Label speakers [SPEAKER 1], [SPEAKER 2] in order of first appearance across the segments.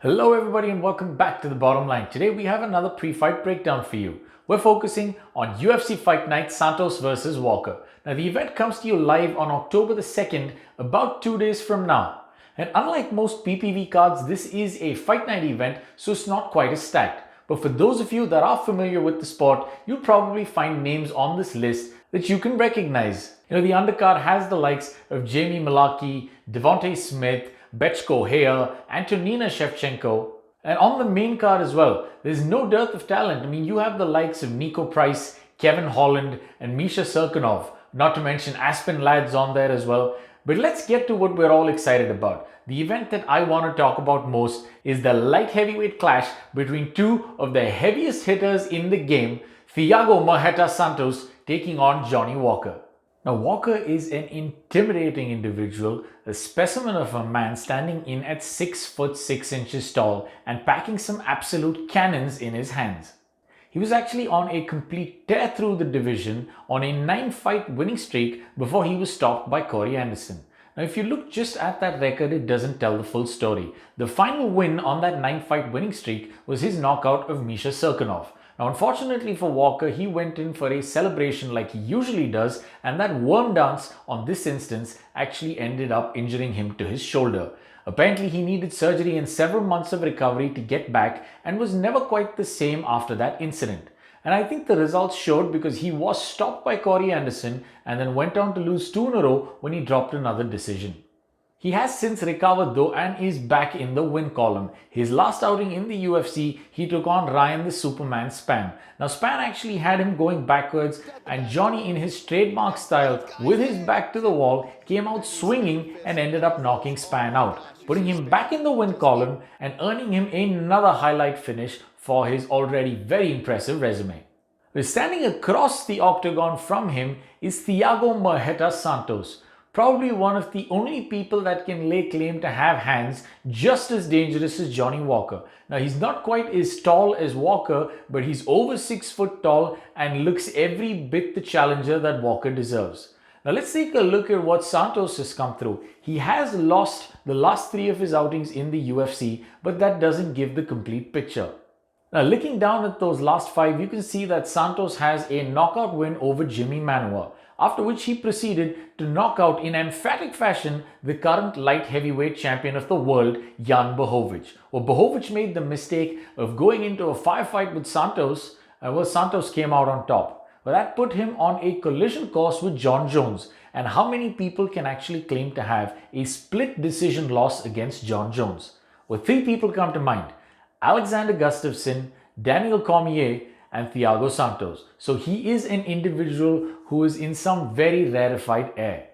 [SPEAKER 1] Hello everybody and welcome back to The Bottom Line. Today we have another pre-fight breakdown for you. We're focusing on UFC Fight Night Santos versus Walker. Now the event comes to you live on October the 2nd, about 2 days from now. And unlike most PPV cards, this is a Fight Night event, so it's not quite as stacked. But for those of you that are familiar with the sport, you'll probably find names on this list that you can recognize. The undercard has the likes of Jamie Mullarkey, Devontae Smith, Betchko Hare, Antonina Shevchenko. And on the main card as well, there's no dearth of talent. You have the likes of Nico Price, Kevin Holland, and Misha Serkinov, not to mention Aspen Ladd's on there as well. But let's get to what we're all excited about. The event that I want to talk about most is the light heavyweight clash between two of the heaviest hitters in the game, Thiago Marreta Santos taking on Johnny Walker. Now, Walker is an intimidating individual, a specimen of a man standing in at 6 foot 6 inches tall and packing some absolute cannons in his hands. He was actually on a complete tear through the division on a 9-fight winning streak before he was stopped by Corey Anderson. Now, if you look just at that record, it doesn't tell the full story. The final win on that 9-fight winning streak was his knockout of Misha Serkinov. Now, unfortunately for Walker, he went in for a celebration like he usually does, and that worm dance on this instance actually ended up injuring him to his shoulder. Apparently, he needed surgery and several months of recovery to get back and was never quite the same after that incident. And I think the results showed because he was stopped by Corey Anderson and then went on to lose 2 in a row when he dropped another decision. He has since recovered though and is back in the win column. His last outing in the UFC, he took on Ryan the Superman Spann. Now Spann actually had him going backwards, and Johnny, in his trademark style with his back to the wall, came out swinging and ended up knocking Spann out, putting him back in the win column and earning him another highlight finish for his already very impressive resume. Standing across the octagon from him is Thiago Marreta Santos, probably one of the only people that can lay claim to have hands just as dangerous as Johnny Walker. Now, he's not quite as tall as Walker, but he's over 6 foot tall and looks every bit the challenger that Walker deserves. Now, let's take a look at what Santos has come through. He has lost the last 3 of his outings in the UFC, but that doesn't give the complete picture. Now, looking down at those last 5, you can see that Santos has a knockout win over Jimmy Manuwa, after which he proceeded to knock out in emphatic fashion the current light heavyweight champion of the world, Jan Blachowicz. Well, Blachowicz made the mistake of going into a firefight with Santos, Santos came out on top. Well, that put him on a collision course with Jon Jones. And how many people can actually claim to have a split decision loss against Jon Jones? Well, 3 people come to mind: Alexander Gustafsson, Daniel Cormier, and Thiago Santos. So he is an individual who is in some very rarefied air.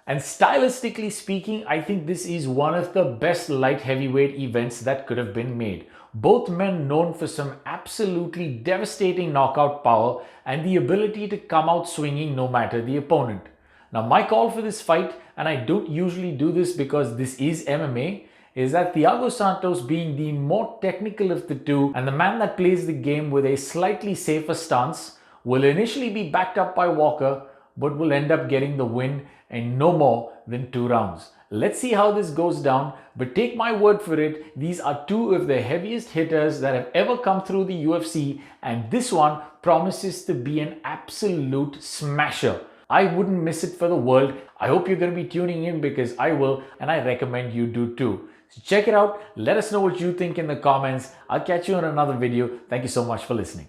[SPEAKER 1] And stylistically speaking, I think this is one of the best light heavyweight events that could have been made. Both men known for some absolutely devastating knockout power and the ability to come out swinging no matter the opponent. Now, my call for this fight, and I don't usually do this because this is MMA, is that Thiago Santos, being the more technical of the two and the man that plays the game with a slightly safer stance, will initially be backed up by Walker, but will end up getting the win in no more than 2 rounds. Let's see how this goes down, but take my word for it, these are 2 of the heaviest hitters that have ever come through the UFC, and this one promises to be an absolute smasher. I wouldn't miss it for the world. I hope you're going to be tuning in because I will, and I recommend you do too. So check it out. Let us know what you think in the comments. I'll catch you in another video. Thank you so much for listening.